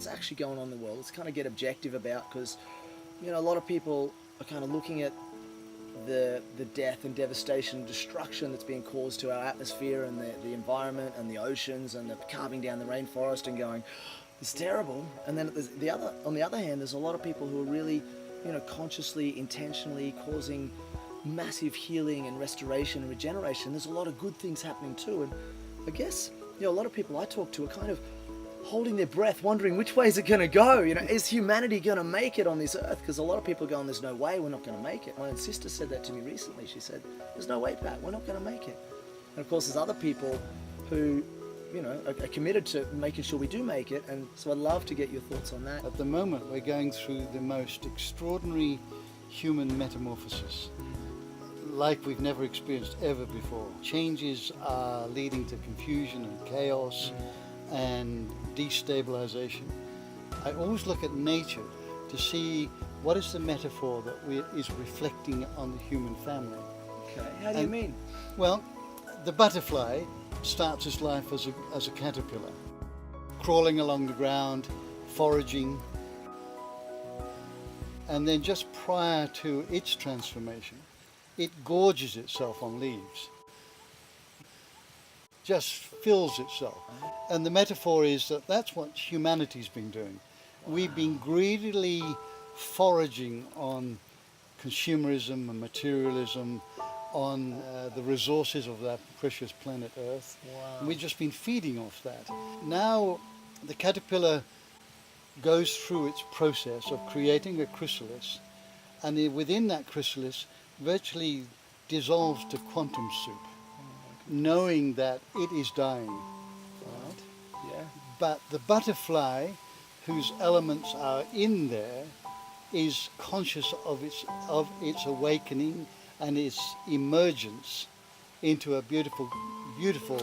what's actually going on in the world. Let's kind of get objective about, because a lot of people are kind of looking at the death and devastation and destruction that's being caused to our atmosphere and the environment and the oceans and the carving down the rainforest and going, it's terrible. And then on the other hand, there's a lot of people who are really, consciously, intentionally causing massive healing and restoration and regeneration. There's a lot of good things happening too. And I guess, a lot of people I talk to are kind of holding their breath, wondering which way is it going to go? Is humanity going to make it on this earth? Because a lot of people are going, there's no way we're not going to make it. My own sister said that to me recently. She said, there's no way, Pat, we're not going to make it. And of course, there's other people who, are committed to making sure we do make it. And so I'd love to get your thoughts on that. At the moment, we're going through the most extraordinary human metamorphosis, like we've never experienced ever before. Changes are leading to confusion and chaos and destabilization. I always look at nature to see what is the metaphor that is reflecting on the human family. Okay, how do you mean? Well, the butterfly starts its life as a caterpillar, crawling along the ground, foraging, and then just prior to its transformation, it gorges itself on leaves, just fills itself. And the metaphor is that that's what humanity's been doing. We've been greedily foraging on consumerism and materialism, on the resources of that precious planet Earth. And we've just been feeding off that. Now the caterpillar goes through its process of creating a chrysalis, and within that chrysalis virtually dissolves to quantum soup, knowing that it is dying. Right? Yeah. But the butterfly, whose elements are in there, is conscious of its awakening and its emergence into a beautiful, beautiful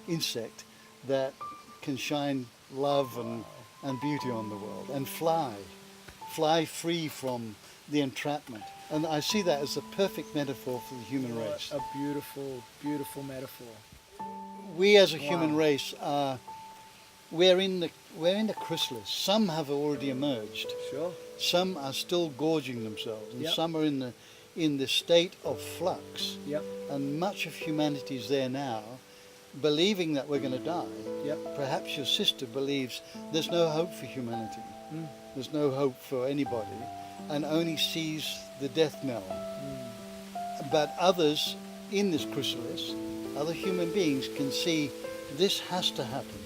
insect that can shine love and beauty on the world and fly free from the entrapment. And I see that as a perfect metaphor for the human race. A beautiful, beautiful metaphor. We as a human race we're in the chrysalis. Some have already emerged. Sure. Some are still gorging themselves, and some are in the state of flux. Yep. And much of humanity is there now, believing that we're going to die. Yep. Perhaps your sister believes there's no hope for humanity. There's no hope for anybody, and only sees the death knell. But others in this chrysalis, other human beings, can see this has to happen.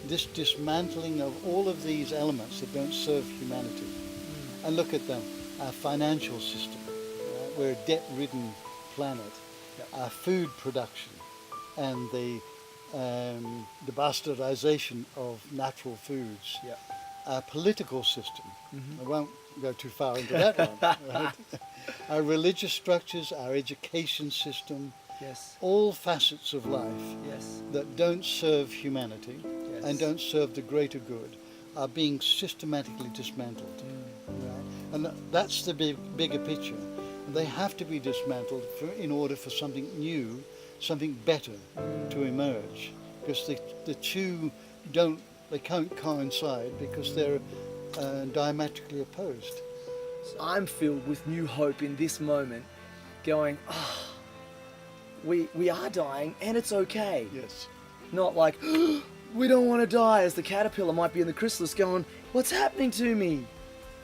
This dismantling of all of these elements that don't serve humanity. And look at them, our financial system. We're a debt-ridden planet. Our food production and the bastardization of natural foods. Our political system. I won't go too far into that one. Right? Our religious structures, our education system, all facets of life that don't serve humanity and don't serve the greater good are being systematically dismantled. Right? And that's the bigger picture. They have to be dismantled in order for something new, something better to emerge. Because the two can't coincide because they're diametrically opposed. I'm filled with new hope in this moment, going, we are dying and it's okay. Yes. Not like, we don't want to die, as the caterpillar might be in the chrysalis going, what's happening to me?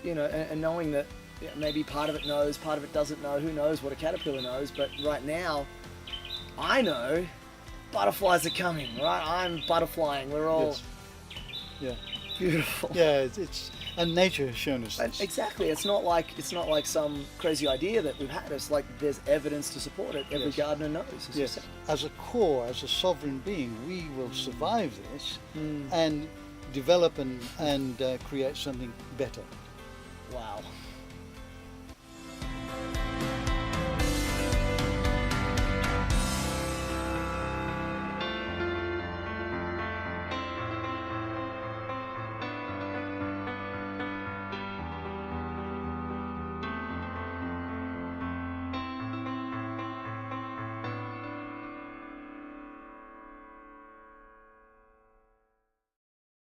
And knowing that maybe part of it knows, part of it doesn't know, who knows what a caterpillar knows, but right now, I know butterflies are coming, right? I'm butterflying, we're all beautiful. Yeah, and nature has shown us this. Exactly, it's not like some crazy idea that we've had. It's like there's evidence to support it. Every gardener knows. Yes. As a core, as a sovereign being, we will survive this and develop and create something better. Wow.